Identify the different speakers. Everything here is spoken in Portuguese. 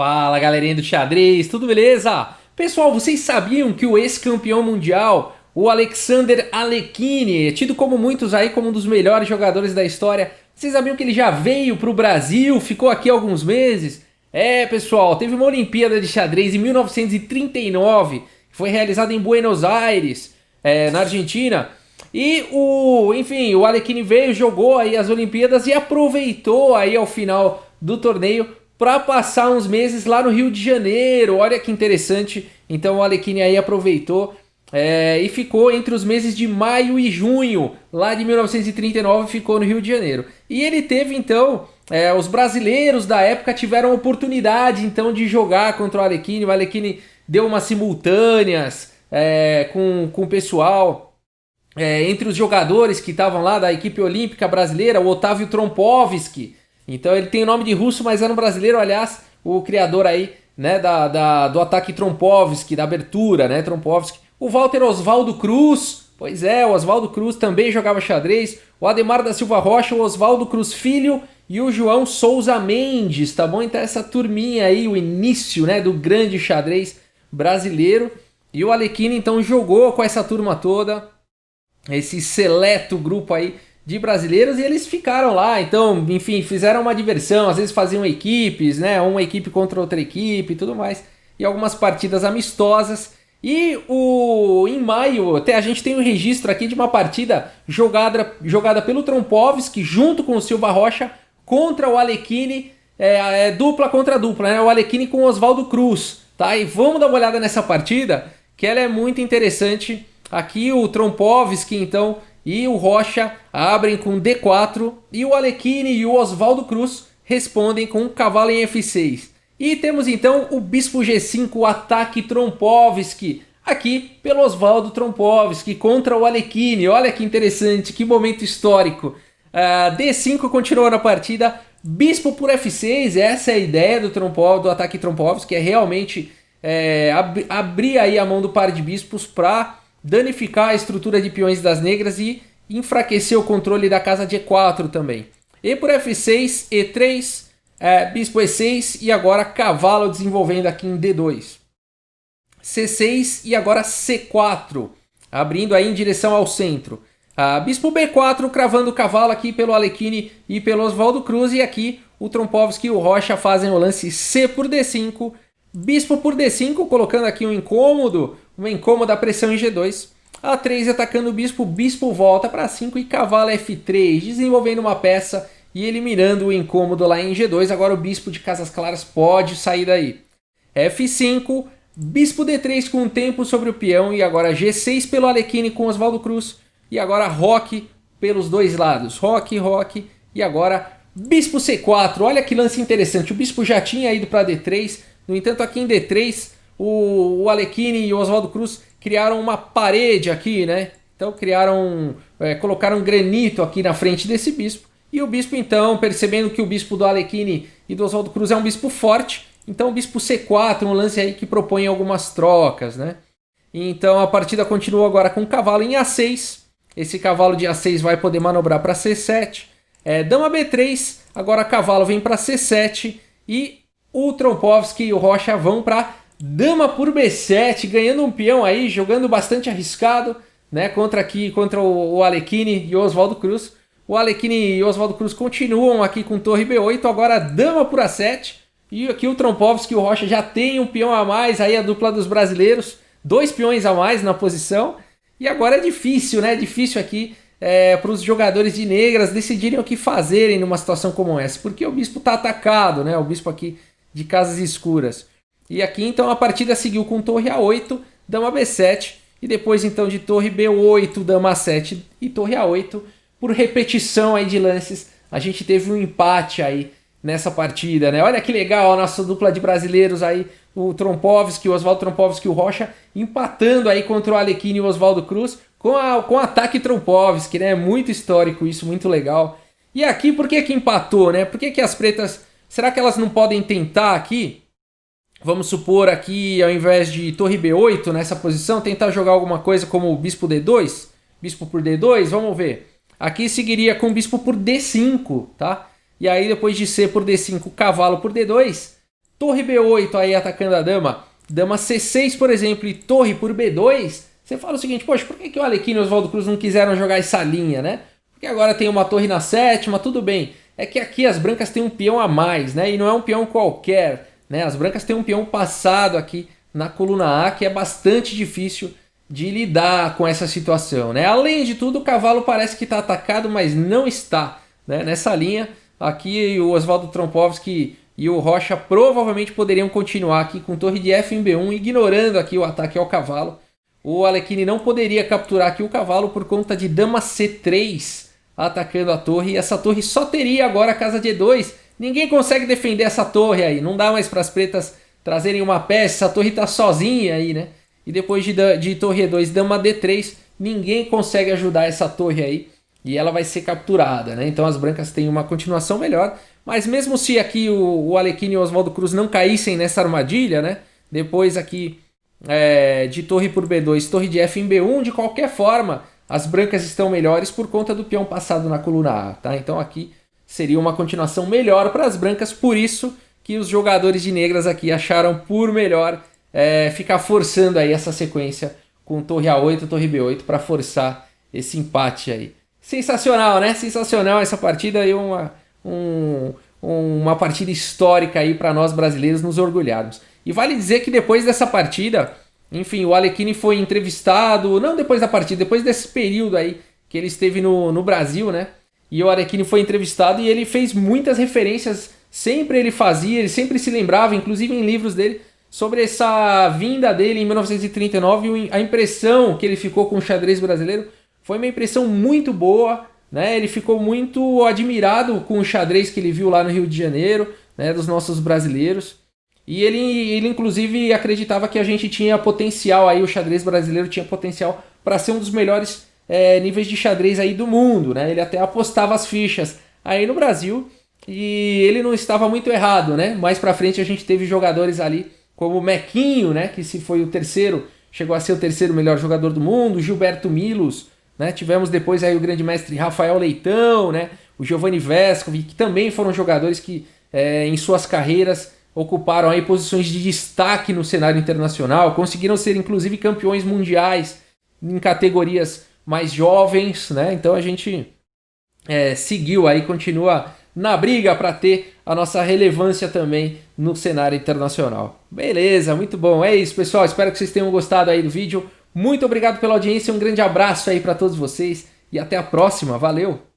Speaker 1: Fala galerinha do xadrez, tudo beleza? Pessoal, vocês sabiam que o ex-campeão mundial, o Alexander Alekhine, tido como muitos aí como um dos melhores jogadores da história, vocês sabiam que ele já veio para o Brasil, ficou aqui alguns meses? Pessoal, teve uma Olimpíada de xadrez em 1939, que foi realizada em Buenos Aires, na Argentina. E o Alekhine veio, jogou aí as Olimpíadas e aproveitou aí ao final do torneio para passar uns meses lá no Rio de Janeiro. Olha que interessante. Então o Alekhine aí aproveitou e ficou entre os meses de maio e junho lá de 1939, ficou no Rio de Janeiro. E ele teve então, os brasileiros da época tiveram oportunidade então de jogar contra o Alekhine. O Alekhine deu umas simultâneas com o pessoal. Entre os jogadores que estavam lá da equipe olímpica brasileira, o Otávio Trompovski. Então ele tem o nome de russo, mas era um brasileiro, aliás, o criador aí, né, do ataque Trompovski, da abertura, né, Trompovski. O Walter Oswaldo Cruz, pois é, o Oswaldo Cruz também jogava xadrez. O Ademar da Silva Rocha, o Oswaldo Cruz Filho e o João Souza Mendes, tá bom? Então essa turminha aí, o início, né, do grande xadrez brasileiro. E o Alekhine então jogou com essa turma toda, esse seleto grupo aí de brasileiros, e eles ficaram lá, então, enfim, fizeram uma diversão, às vezes faziam equipes, né, uma equipe contra outra equipe e tudo mais, e algumas partidas amistosas. E em maio, até a gente tem um registro aqui de uma partida jogada pelo Trompovski junto com o Silva Rocha contra o Alekhine, dupla contra dupla, né, o Alekhine com o Oswaldo Cruz, tá? E vamos dar uma olhada nessa partida, que ela é muito interessante. Aqui o Trompovski, então, e o Rocha abrem com D4 e o Alekhine e o Oswaldo Cruz respondem com cavalo em F6. E temos então o bispo G5, o ataque Trompovski, aqui pelo Oswaldo Trompovski contra o Alekhine. Olha que interessante, que momento histórico. D5 continuou na partida, bispo por F6, essa é a ideia do ataque Trompovski, é realmente abrir aí a mão do par de bispos para danificar a estrutura de peões das negras e enfraquecer o controle da casa G4 também. E por F6, E3, bispo E6 e agora cavalo desenvolvendo aqui em D2. C6 e agora C4, abrindo aí em direção ao centro. Bispo B4 cravando o cavalo aqui pelo Alekhine e pelo Oswaldo Cruz, e aqui o Trompovski e o Rocha fazem o lance C por D5, bispo por D5, colocando aqui uma incômoda pressão em G2. A3 atacando o bispo volta para 5 e cavalo F3, desenvolvendo uma peça e eliminando o incômodo lá em G2. Agora o bispo de casas claras pode sair daí. F5, bispo D3 com tempo sobre o peão, e agora G6 pelo Alekhine com Oswaldo Cruz, e agora roque pelos dois lados, roque, e agora bispo C4. Olha que lance interessante, o bispo já tinha ido para D3, no entanto aqui em D3 o Alekhine e o Oswaldo Cruz criaram uma parede aqui, né? Então colocaram granito aqui na frente desse bispo. E o bispo então, percebendo que o bispo do Alekhine e do Oswaldo Cruz é um bispo forte, então o bispo C4, um lance aí que propõe algumas trocas, né? Então a partida continua agora com o cavalo em A6. Esse cavalo de A6 vai poder manobrar para C7. Dama B3, agora cavalo vem para C7 e o Trompovski e o Rocha vão para dama por B7, ganhando um peão aí, jogando bastante arriscado, né, contra o Alekhine e o Oswaldo Cruz. O Alekhine e o Oswaldo Cruz continuam aqui com torre B8, agora dama por A7, e aqui o Trompovski e o Rocha já tem um peão a mais, aí a dupla dos brasileiros, 2 peões a mais na posição, e agora é difícil, né, difícil aqui para os jogadores de negras decidirem o que fazerem numa situação como essa, porque o bispo está atacado, né, o bispo aqui de casas escuras. E aqui então a partida seguiu com torre A8, dama B7, e depois então de torre B8, dama A7 e torre A8, por repetição aí de lances, a gente teve um empate aí nessa partida, né? Olha que legal a nossa dupla de brasileiros aí, o Trompovski, o Oswaldo Trompovski e o Rocha, empatando aí contra o Alekhine e o Oswaldo Cruz, com ataque Trompovski, né? Muito histórico isso, muito legal. E aqui, por que empatou, né? Por que as pretas, será que elas não podem tentar aqui? Vamos supor aqui, ao invés de torre B8 nessa posição, tentar jogar alguma coisa como bispo D2, bispo por D2, vamos ver. Aqui seguiria com bispo por D5, tá? E aí depois de C por D5, cavalo por D2, torre B8 aí atacando a dama, dama C6, por exemplo, e torre por B2, você fala o seguinte, poxa, por que o Alekhine e o Oswaldo Cruz não quiseram jogar essa linha, né? Porque agora tem uma torre na sétima, tudo bem. É que aqui as brancas têm um peão a mais, né? E não é um peão qualquer, né? As brancas têm um peão passado aqui na coluna A, que é bastante difícil de lidar com essa situação, né? Além de tudo, o cavalo parece que está atacado, mas não está, né? Nessa linha, aqui o Oswaldo Trompovski e o Rocha provavelmente poderiam continuar aqui com torre de F em B1, ignorando aqui o ataque ao cavalo. O Alekhine não poderia capturar aqui o cavalo por conta de dama C3 atacando a torre, e essa torre só teria agora a casa de E2. Ninguém consegue defender essa torre aí, não dá mais para as pretas trazerem uma peça, essa torre está sozinha aí, né? E depois de torre E2, dama D3, ninguém consegue ajudar essa torre aí. E ela vai ser capturada, né? Então as brancas têm uma continuação melhor. Mas mesmo se aqui o Alekhine e o Oswaldo Cruz não caíssem nessa armadilha, né? Depois aqui de torre por B2, torre de F em B1, de qualquer forma, as brancas estão melhores por conta do peão passado na coluna A, tá? Então aqui seria uma continuação melhor para as brancas, por isso que os jogadores de negras aqui acharam por melhor ficar forçando aí essa sequência com torre A8, torre B8 para forçar esse empate aí. Sensacional, né? Sensacional essa partida aí, uma partida histórica aí para nós brasileiros nos orgulharmos. E vale dizer que depois dessa partida, enfim, o Alekhine foi entrevistado, não depois da partida, depois desse período aí que ele esteve no Brasil, né? E o Alekhine foi entrevistado e ele fez muitas referências, sempre ele fazia, ele sempre se lembrava, inclusive em livros dele, sobre essa vinda dele em 1939, a impressão que ele ficou com o xadrez brasileiro foi uma impressão muito boa, né? Ele ficou muito admirado com o xadrez que ele viu lá no Rio de Janeiro, né? Dos nossos brasileiros. E ele inclusive acreditava que a gente tinha potencial aí, o xadrez brasileiro tinha potencial para ser um dos melhores níveis de xadrez aí do mundo, né? Ele até apostava as fichas aí no Brasil e ele não estava muito errado, né? Mais para frente a gente teve jogadores ali como o Mequinho, né? Que se foi o terceiro, chegou a ser o terceiro melhor jogador do mundo, Gilberto Milos, né? Tivemos depois aí o grande mestre Rafael Leitão, né? O Giovanni Vescovi, que também foram jogadores que em suas carreiras ocuparam aí posições de destaque no cenário internacional, conseguiram ser inclusive campeões mundiais em categorias mais jovens, né? Então a gente seguiu aí, continua na briga para ter a nossa relevância também no cenário internacional. Beleza, muito bom. É isso, pessoal. Espero que vocês tenham gostado aí do vídeo. Muito obrigado pela audiência, um grande abraço aí para todos vocês e até a próxima. Valeu!